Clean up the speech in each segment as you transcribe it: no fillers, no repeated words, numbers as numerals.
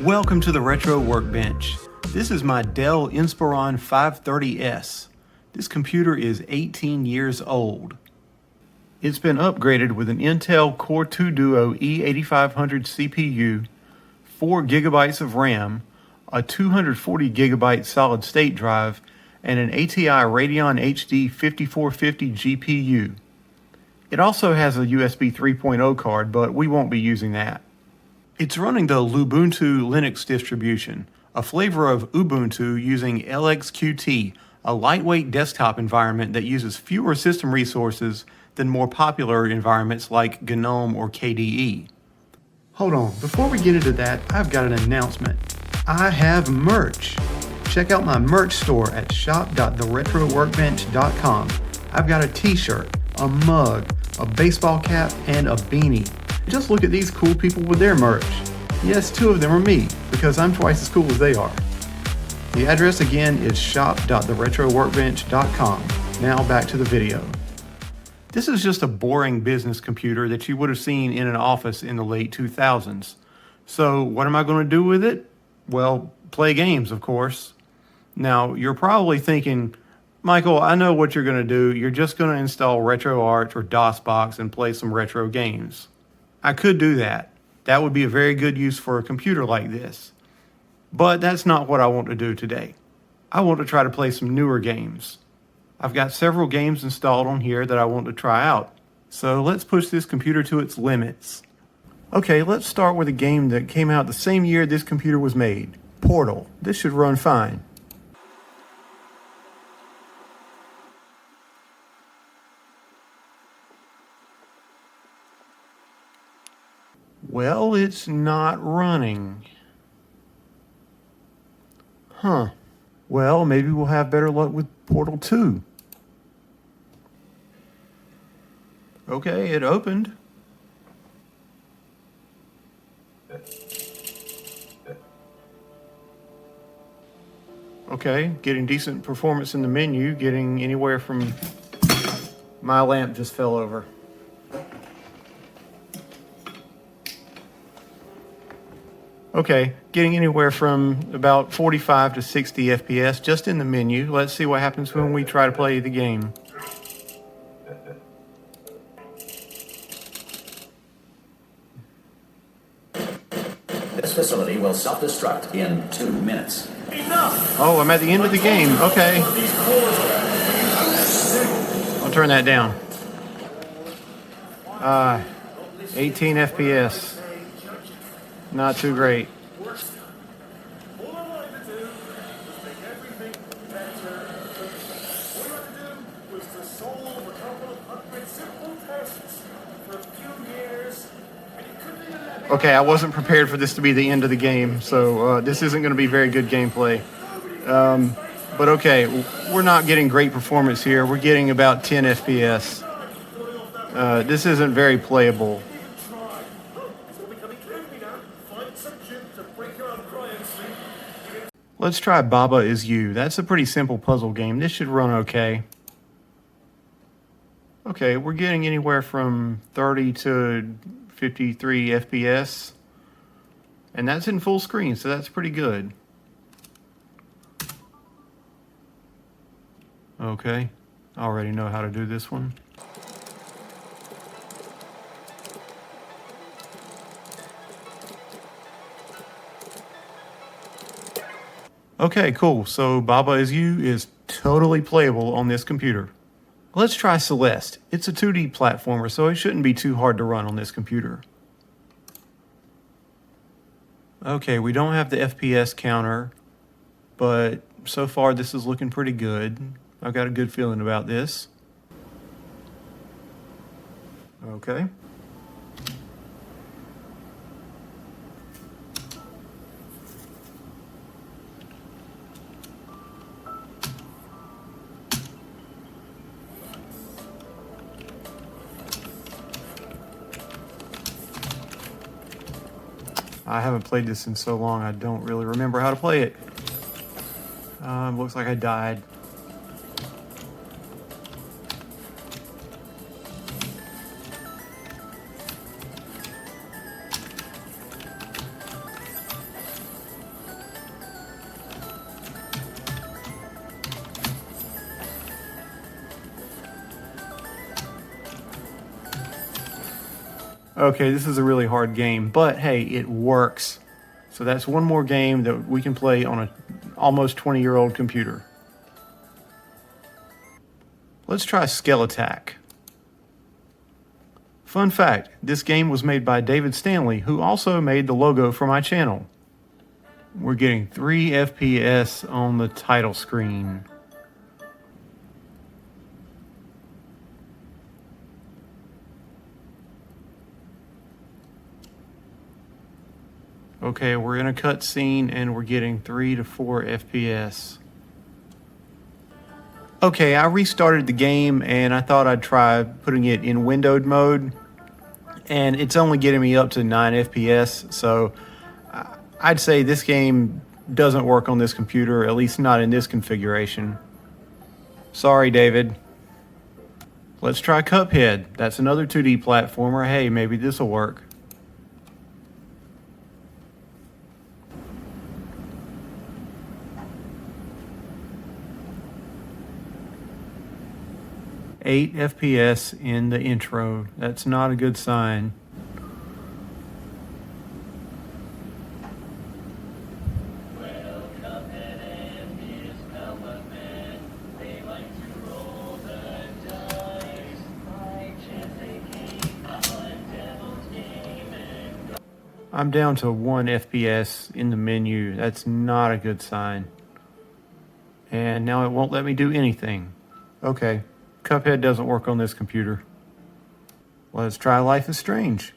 Welcome to the Retro Workbench. This is my Dell Inspiron 530S. This computer is 18 years old. It's been upgraded with an Intel Core 2 Duo E8500 CPU, 4 GB of RAM, a 240 GB solid state drive, and an ATI Radeon HD 5450 GPU. It also has a USB 3.0 card, but we won't be using that. It's running the Lubuntu Linux distribution, a flavor of Ubuntu using LXQT, a lightweight desktop environment that uses fewer system resources than more popular environments like GNOME or KDE. Hold on, before we get into that, I've got an announcement. I have merch. Check out my merch store at shop.theretroworkbench.com. I've got a t-shirt, a mug, a baseball cap, and a beanie. Just look at these cool people with their merch. Yes, 2 of them are me, because I'm twice as cool as they are. The address again is shop.theretroworkbench.com. Now back to the video. This is just a boring business computer that you would have seen in an office in the late 2000s. So what am I going to do with it? Well, play games, of course. Now, you're probably thinking, Michael, I know what you're going to do. You're just going to install RetroArch or DOSBox and play some retro games. I could do that. That would be a very good use for a computer like this. But that's not what I want to do today. I want to try to play some newer games. I've got several games installed on here that I want to try out. So let's push this computer to its limits. Okay, let's start with a game that came out the same year this computer was made. Portal. This should run fine. Well, it's not running. Huh. Well, maybe we'll have better luck with Portal 2. Okay, it opened. Okay, getting decent performance in the menu, getting anywhere from... My lamp just fell over. Okay, getting anywhere from about 45 to 60 FPS just in the menu. Let's see what happens when we try to play the game. This facility will self-destruct in 2 minutes. Enough! Oh, I'm at the end of the game. Okay. I'll turn that down. 18 FPS. Not too great. Okay, I wasn't prepared for this to be the end of the game, so this isn't going to be very good gameplay. But okay, we're not getting great performance here. We're getting about 10 FPS. This isn't very playable. Let's try Baba Is You. That's a pretty simple puzzle game. This should run okay. Okay, we're getting anywhere from 30 to 53 FPS. And that's in full screen, so that's pretty good. Okay, I already know how to do this one. Okay, cool. So Baba Is You is totally playable on this computer. Let's try Celeste. It's a 2D platformer, so it shouldn't be too hard to run on this computer. Okay, we don't have the FPS counter, but so far this is looking pretty good. I've got a good feeling about this. Okay. I haven't played this in so long, I don't really remember how to play it. Looks like I died. Okay, this is a really hard game, but hey, it works. So that's one more game that we can play on a almost 20-year-old computer. Let's try Scale Attack. Fun fact, this game was made by David Stanley, who also made the logo for my channel. We're getting 3 FPS on the title screen. Okay, we're in a cutscene and we're getting 3 to 4 FPS. Okay, I restarted the game and I thought I'd try putting it in windowed mode, and it's only getting me up to 9 FPS, so I'd say this game doesn't work on this computer, at least not in this configuration. Sorry, David. Let's try Cuphead. That's another 2D platformer. Hey, maybe this'll work. Eight FPS in the intro. That's not a good sign. I'm down to 1 FPS in the menu. That's not a good sign. And now it won't let me do anything. Okay, Cuphead doesn't work on this computer. Let's try Life is Strange.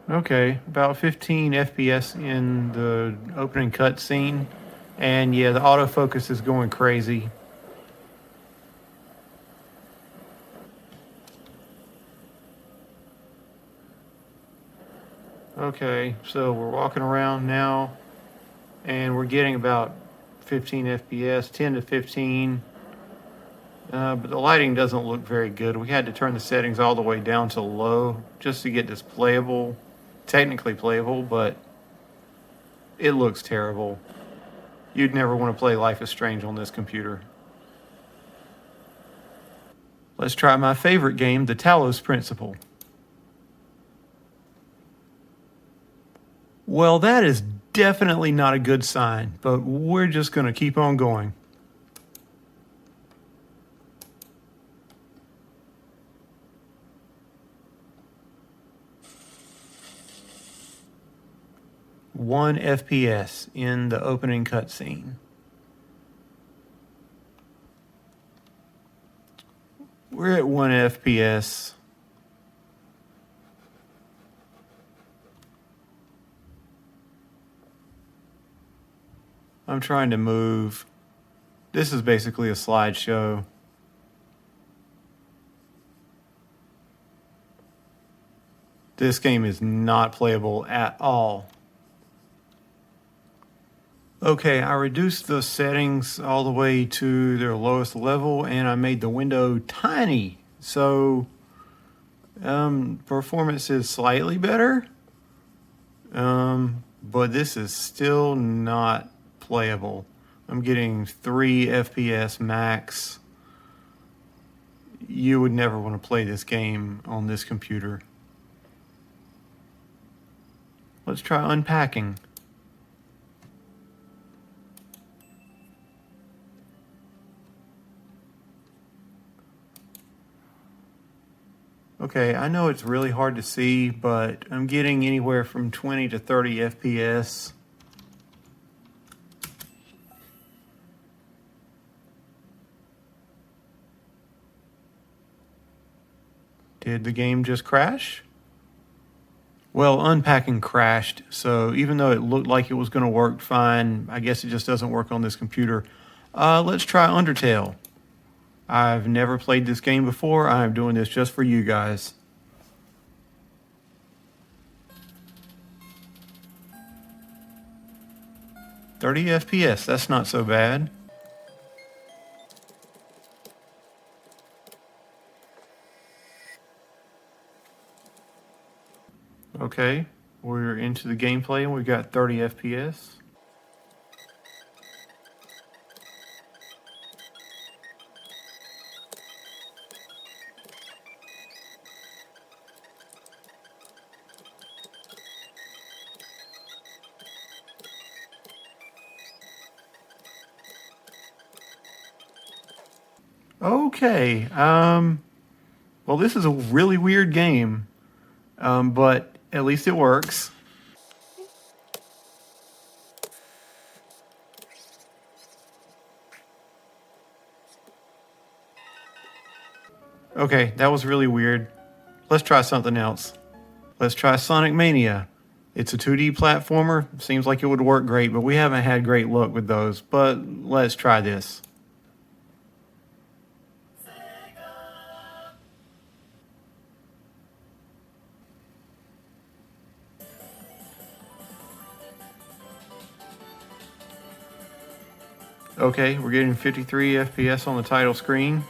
Okay, about 15 FPS in the opening cutscene. And yeah, the autofocus is going crazy. Okay, so we're walking around now and we're getting about 15 FPS, 10 to 15. But the lighting doesn't look very good. We had to turn the settings all the way down to low just to get this playable, technically playable, but it looks terrible. You'd never want to play Life is Strange on this computer. Let's try my favorite game, the Talos Principle. Well, that is definitely not a good sign, but we're just going to keep on going. One FPS in the opening cutscene. We're at 1 FPS. I'm trying to move. This is basically a slideshow. This game is not playable at all. Okay, I reduced the settings all the way to their lowest level and I made the window tiny. So performance is slightly better, but this is still not playable. I'm getting 3 FPS max. You would never want to play this game on this computer. Let's try unpacking. Okay, I know it's really hard to see, but I'm getting anywhere from 20 to 30 FPS. Did the game just crash? Well, unpacking crashed, so even though it looked like it was going to work fine, I guess it just doesn't work on this computer. Let's try Undertale. I've never played this game before. I'm doing this just for you guys. "30 FPS, that's not so bad." Okay, we're into the gameplay and we've got 30 FPS. Okay, well, this is a really weird game, but at least it works. Okay, that was really weird. Let's try something else. Let's try Sonic Mania. It's a 2D platformer. Seems like it would work great, but we haven't had great luck with those. But let's try this. Okay, we're getting 53 FPS on the title screen.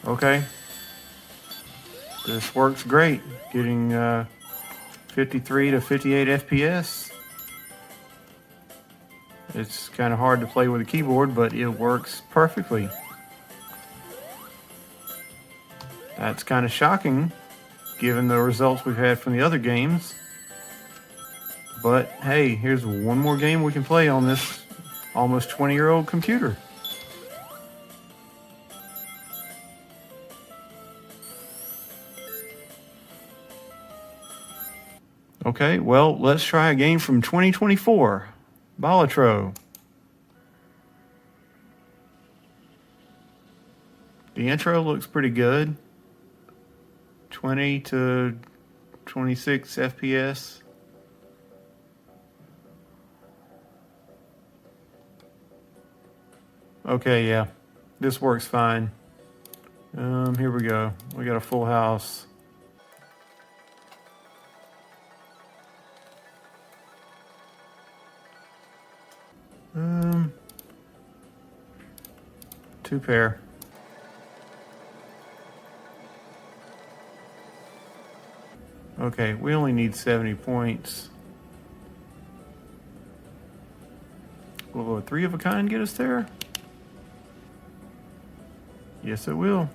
Okay, this works great. Getting 53 to 58 FPS. It's kind of hard to play with a keyboard, but it works perfectly. That's kind of shocking, given the results we've had from the other games. But hey, here's one more game we can play on this almost 20-year-old computer. Okay, well, let's try a game from 2024, Balatro. The intro looks pretty good. 20 to 26 FPS. Okay, yeah, this works fine. Here we go. We got a full house. Two pair. Okay, we only need 70 points. Will a 3 of a kind get us there? Yes, it will.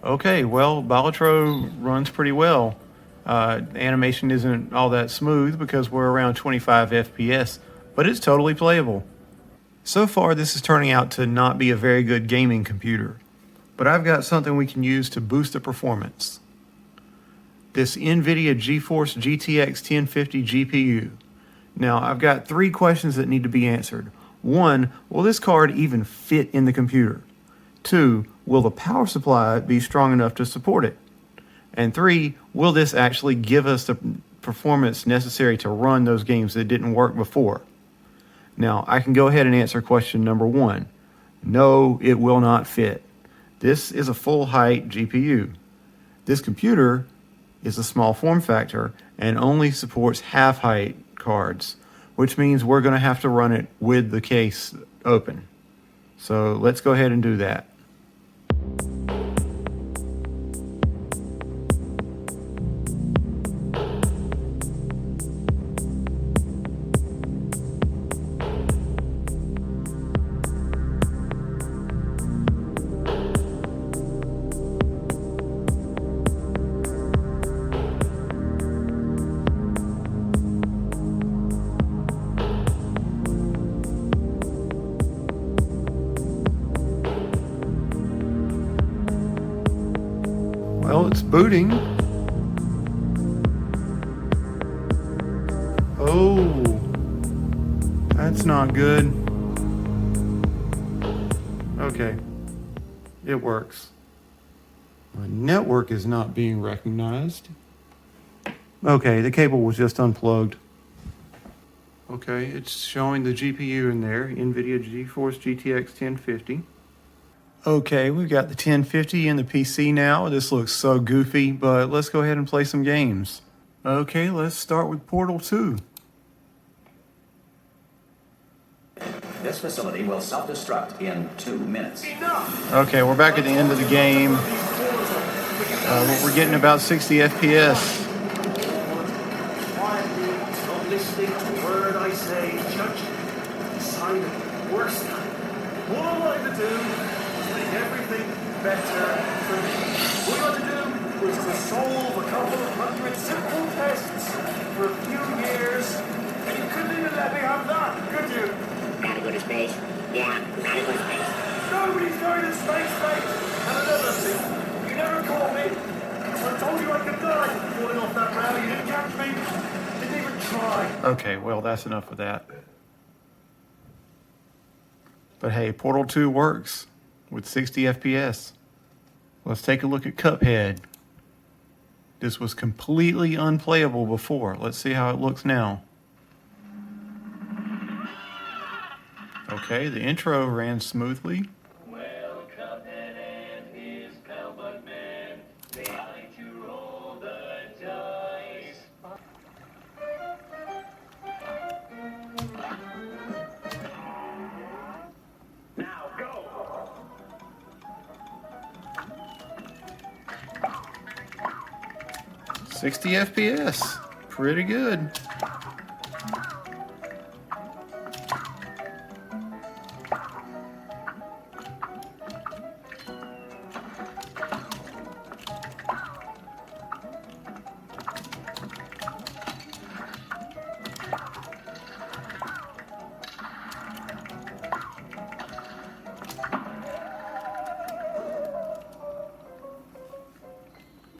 Okay, well, Balatro runs pretty well. Animation isn't all that smooth because we're around 25 FPS, but it's totally playable. So far, this is turning out to not be a very good gaming computer, but I've got something we can use to boost the performance. This NVIDIA GeForce GTX 1050 GPU. Now, I've got 3 questions that need to be answered. 1, will this card even fit in the computer? 2, will the power supply be strong enough to support it? And 3, will this actually give us the performance necessary to run those games that didn't work before? Now, I can go ahead and answer question number 1. No, it will not fit. This is a full-height GPU. This computer is a small form factor and only supports half-height cards, which means we're going to have to run it with the case open. So let's go ahead and do that. Well, it's booting. Oh, that's not good. Okay, it works. My network is not being recognized. Okay, the cable was just unplugged. Okay, it's showing the GPU in there, NVIDIA GeForce GTX 1050. Okay, we've got the 1050 in the PC now. This looks so goofy, but let's go ahead and play some games. Okay, let's start with Portal 2. This facility will self-destruct in 2 minutes. Okay, we're back at the end of the game. We're getting about 60 FPS. Quietly, not listening to a word I say, Judge. Silent, worst time. All I wanted to do was make everything better for me. All you had to do was to solve a couple of hundred simple tests for a few years, and you couldn't even let me have that, could you? Gotta go to space? Yeah, gotta go to space. Nobody's going to space, mate! And another thing, you never caught me. So I told you I could die falling off that rail. You didn't catch me. Didn't even try. Okay, well, that's enough of that. But hey, Portal 2 works with 60 FPS. Let's take a look at Cuphead. This was completely unplayable before. Let's see how it looks now. Okay, the intro ran smoothly. Well, Cuphead and his pal Bugman, they like to roll the dice. Now go! 60 FPS. Pretty good.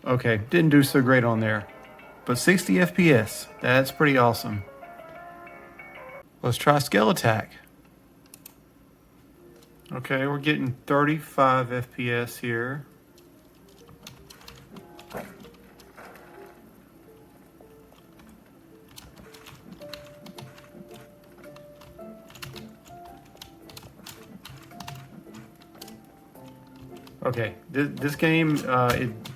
Okay, didn't do so great on there. But 60 FPS, that's pretty awesome. Let's try Skeletak. Okay, we're getting 35 FPS here. Okay, this game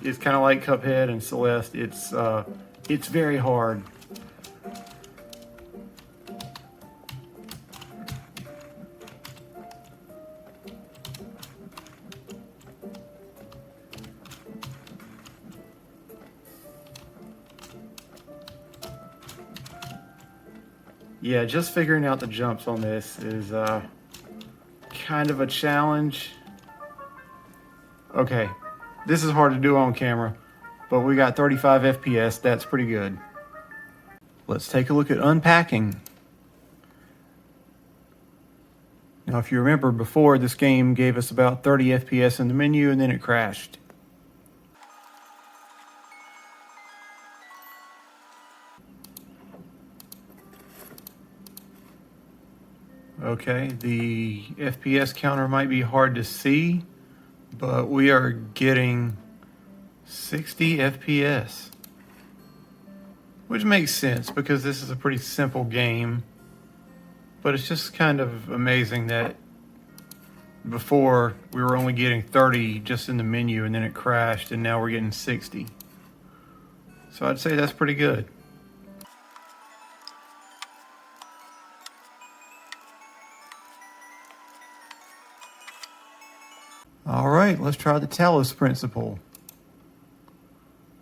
it's kind of like Cuphead and Celeste. It's very hard. Yeah, just figuring out the jumps on this is kind of a challenge. Okay, this is hard to do on camera, but we got 35 FPS, that's pretty good. Let's take a look at unpacking. Now, if you remember before, this game gave us about 30 FPS in the menu and then it crashed. Okay, the FPS counter might be hard to see, but we are getting 60 FPS, which makes sense because this is a pretty simple game, but it's just kind of amazing that before we were only getting 30 just in the menu and then it crashed and now we're getting 60. So I'd say that's pretty good. All right, let's try the Talos principle.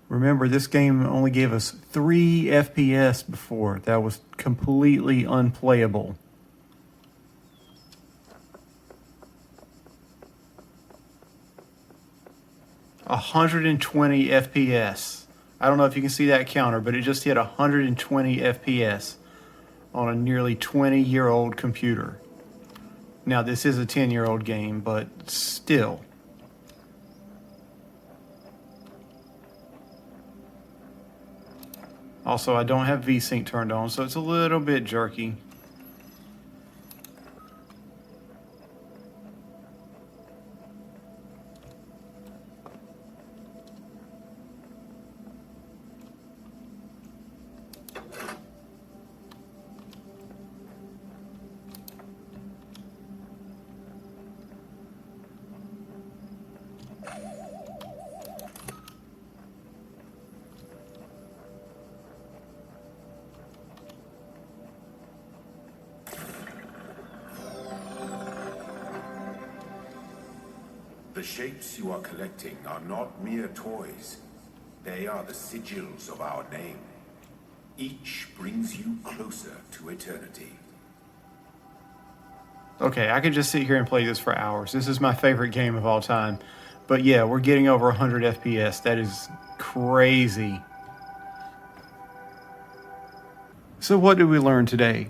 Remember, this game only gave us 3 FPS before. That was completely unplayable. $120 FPS. I don't know if you can see that counter, but it just hit 120 FPS on a nearly 20-year-old computer. Now, this is a 10-year-old game, but still. Also, I don't have VSync turned on, so it's a little bit jerky. The shapes you are collecting are not mere toys. They are the sigils of our name. Each brings you closer to eternity. Okay, I could just sit here and play this for hours. This is my favorite game of all time. But yeah, we're getting over 100 FPS. That is crazy. So what did we learn today?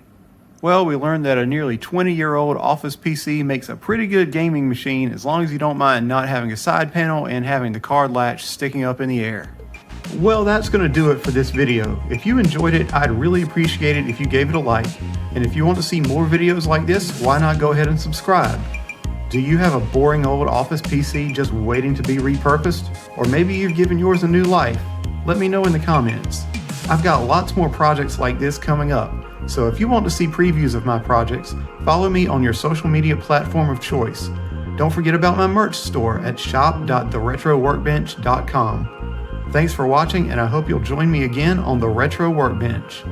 Well, we learned that a nearly 20-year-old Office PC makes a pretty good gaming machine as long as you don't mind not having a side panel and having the card latch sticking up in the air. Well, that's going to do it for this video. If you enjoyed it, I'd really appreciate it if you gave it a like. And if you want to see more videos like this, why not go ahead and subscribe? Do you have a boring old Office PC just waiting to be repurposed? Or maybe you've given yours a new life? Let me know in the comments. I've got lots more projects like this coming up, so if you want to see previews of my projects, follow me on your social media platform of choice. Don't forget about my merch store at shop.theretroworkbench.com. Thanks for watching, and I hope you'll join me again on the Retro Workbench.